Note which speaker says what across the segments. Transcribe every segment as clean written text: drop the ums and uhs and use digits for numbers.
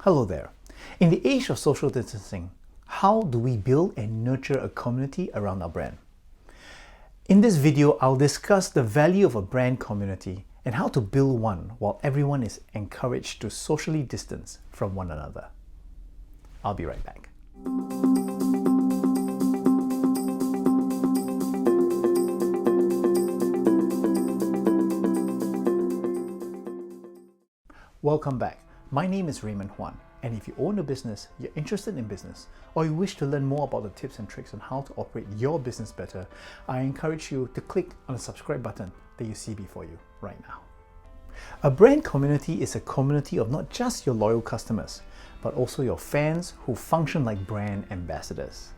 Speaker 1: Hello there. In the age of social distancing, how do we build and nurture a community around our brand? In this video, I'll discuss the value of a brand community and how to build one while everyone is encouraged to socially distance from one another. I'll be right back. Welcome back. My name is Raymond Huan, and if you own a business, you're interested in business, or you wish to learn more about the tips and tricks on how to operate your business better, I encourage you to click on the subscribe button that you see before you right now. A brand community is a community of not just your loyal customers, but also your fans who function like brand ambassadors.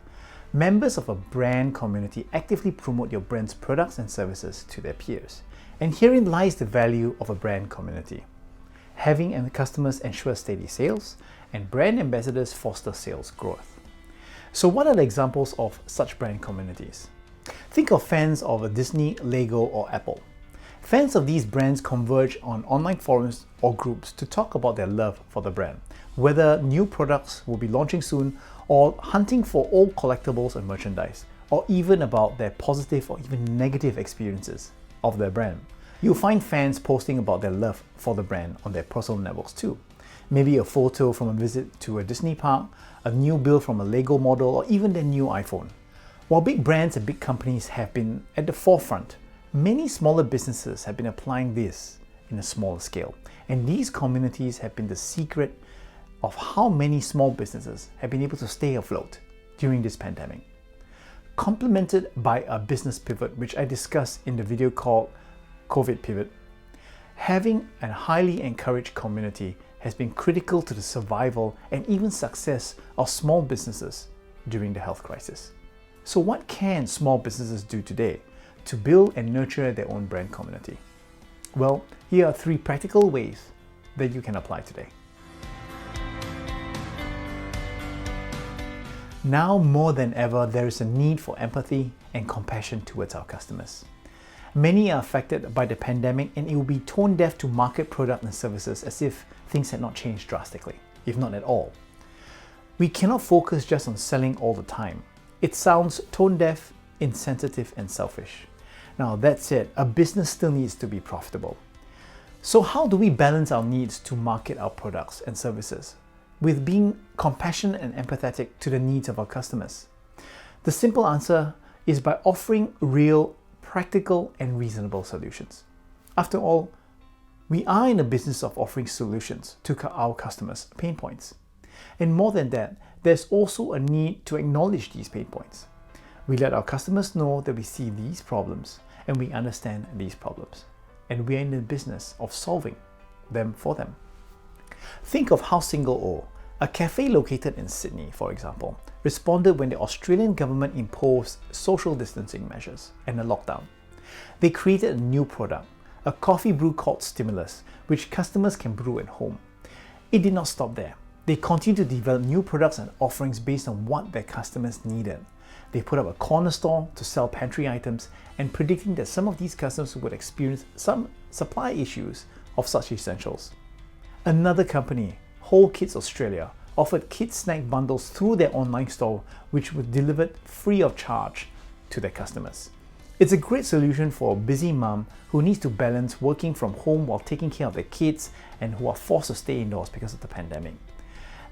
Speaker 1: Members of a brand community actively promote your brand's products and services to their peers, and herein lies the value of a brand community. Having customers ensure steady sales, and brand ambassadors foster sales growth. So what are the examples of such brand communities? Think of fans of a Disney, Lego, or Apple. Fans of these brands converge on online forums or groups to talk about their love for the brand, whether new products will be launching soon, or hunting for old collectibles and merchandise, or even about their positive or even negative experiences of their brand. You'll find fans posting about their love for the brand on their personal networks too. Maybe a photo from a visit to a Disney park, a new build from a Lego model, or even their new iPhone. While big brands and big companies have been at the forefront, many smaller businesses have been applying this in a smaller scale. And these communities have been the secret of how many small businesses have been able to stay afloat during this pandemic. Complemented by a business pivot, which I discussed in the video called COVID Pivot, having a highly encouraged community has been critical to the survival and even success of small businesses during the health crisis. So what can small businesses do today to build and nurture their own brand community? Well, here are 3 practical ways that you can apply today. Now more than ever, there is a need for empathy and compassion towards our customers. Many are affected by the pandemic, and it will be tone deaf to market products and services as if things had not changed drastically, if not at all. We cannot focus just on selling all the time. It sounds tone deaf, insensitive, and selfish. Now that said, a business still needs to be profitable. So how do we balance our needs to market our products and services with being compassionate and empathetic to the needs of our customers? The simple answer is by offering real, practical, and reasonable solutions. After all, we are in the business of offering solutions to our customers' pain points. And more than that, there's also a need to acknowledge these pain points. We let our customers know that we see these problems and we understand these problems. And we are in the business of solving them for them. Think of how Single O, a cafe located in Sydney, for example, responded when the Australian government imposed social distancing measures and a lockdown. They created a new product, a coffee brew called Stimulus, which customers can brew at home. It did not stop there. They continued to develop new products and offerings based on what their customers needed. They put up a corner store to sell pantry items, and predicting that some of these customers would experience some supply issues of such essentials. Another company, Whole Kids Australia, offered kids snack bundles through their online store, which were delivered free of charge to their customers. It's a great solution for a busy mom who needs to balance working from home while taking care of their kids and who are forced to stay indoors because of the pandemic.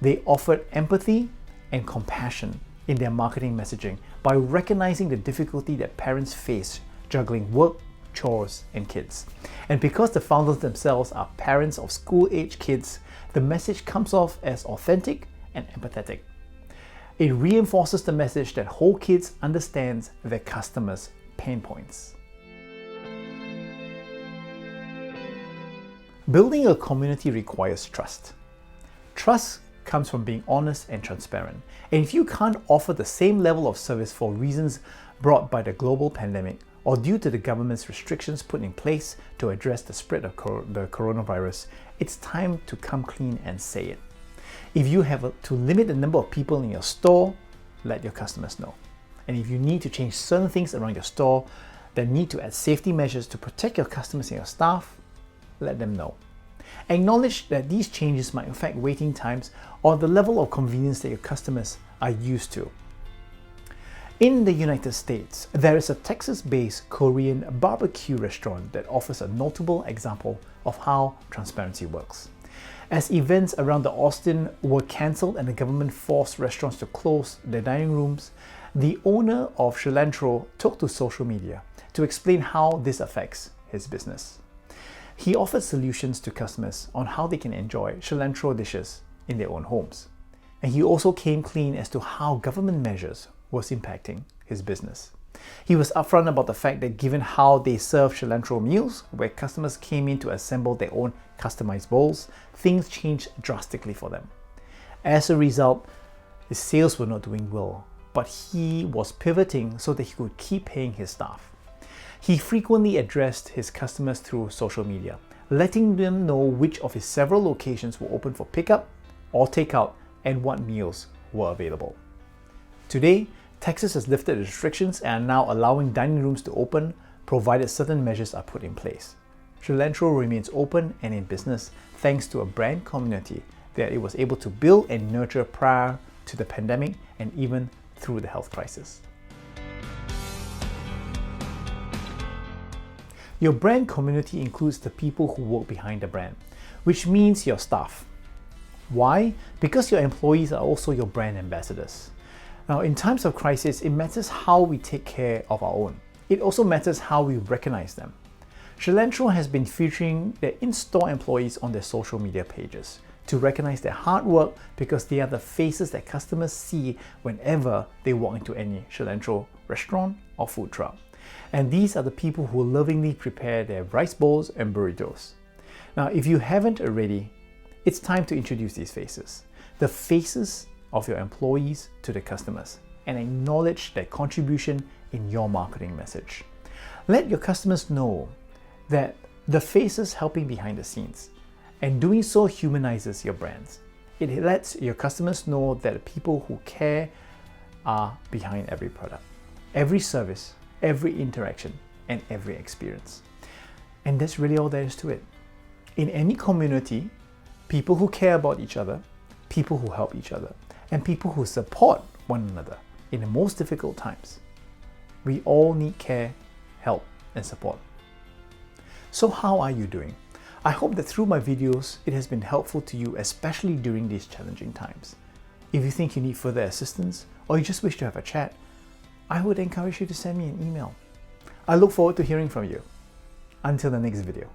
Speaker 1: They offered empathy and compassion in their marketing messaging by recognizing the difficulty that parents face juggling work, chores, and kids. And because the founders themselves are parents of school-age kids, the message comes off as authentic and empathetic. It reinforces the message that Whole Kids understands their customers' pain points. Building a community requires trust. Trust comes from being honest and transparent. And if you can't offer the same level of service for reasons brought by the global pandemic or due to the government's restrictions put in place to address the spread of the coronavirus, it's time to come clean and say it. If you have to limit the number of people in your store, let your customers know. And if you need to change certain things around your store that need to add safety measures to protect your customers and your staff, let them know. Acknowledge that these changes might affect waiting times or the level of convenience that your customers are used to. In the United States, there is a Texas-based Korean barbecue restaurant that offers a notable example of how transparency works. As events around the Austin were cancelled and the government forced restaurants to close their dining rooms, the owner of Cilantro took to social media to explain how this affects his business. He offered solutions to customers on how they can enjoy cilantro dishes in their own homes. And he also came clean as to how government measures was impacting his business. He was upfront about the fact that given how they serve cilantro meals, where customers came in to assemble their own customized bowls, things changed drastically for them. As a result, his sales were not doing well, but he was pivoting so that he could keep paying his staff. He frequently addressed his customers through social media, letting them know which of his several locations were open for pickup or takeout and what meals were available. Today, Texas has lifted restrictions and are now allowing dining rooms to open, provided certain measures are put in place. Cilantro remains open and in business thanks to a brand community that it was able to build and nurture prior to the pandemic and even through the health crisis. Your brand community includes the people who work behind the brand, which means your staff. Why? Because your employees are also your brand ambassadors. Now, in times of crisis, it matters how we take care of our own. It also matters how we recognize them. Cilantro has been featuring their in-store employees on their social media pages to recognize their hard work because they are the faces that customers see whenever they walk into any Cilantro restaurant or food truck. And these are the people who lovingly prepare their rice bowls and burritos. Now, if you haven't already, it's time to introduce these faces. The faces of your employees to the customers, and acknowledge their contribution in your marketing message. Let your customers know that the faces helping behind the scenes, and doing so humanizes your brands. It lets your customers know that the people who care are behind every product, every service, every interaction, and every experience. And that's really all there is to it. In any community, people who care about each other, people who help each other, and people who support one another in the most difficult times. We all need care, help, and support. So how are you doing? I hope that through my videos, it has been helpful to you, especially during these challenging times. If you think you need further assistance, or you just wish to have a chat, I would encourage you to send me an email. I look forward to hearing from you. Until the next video.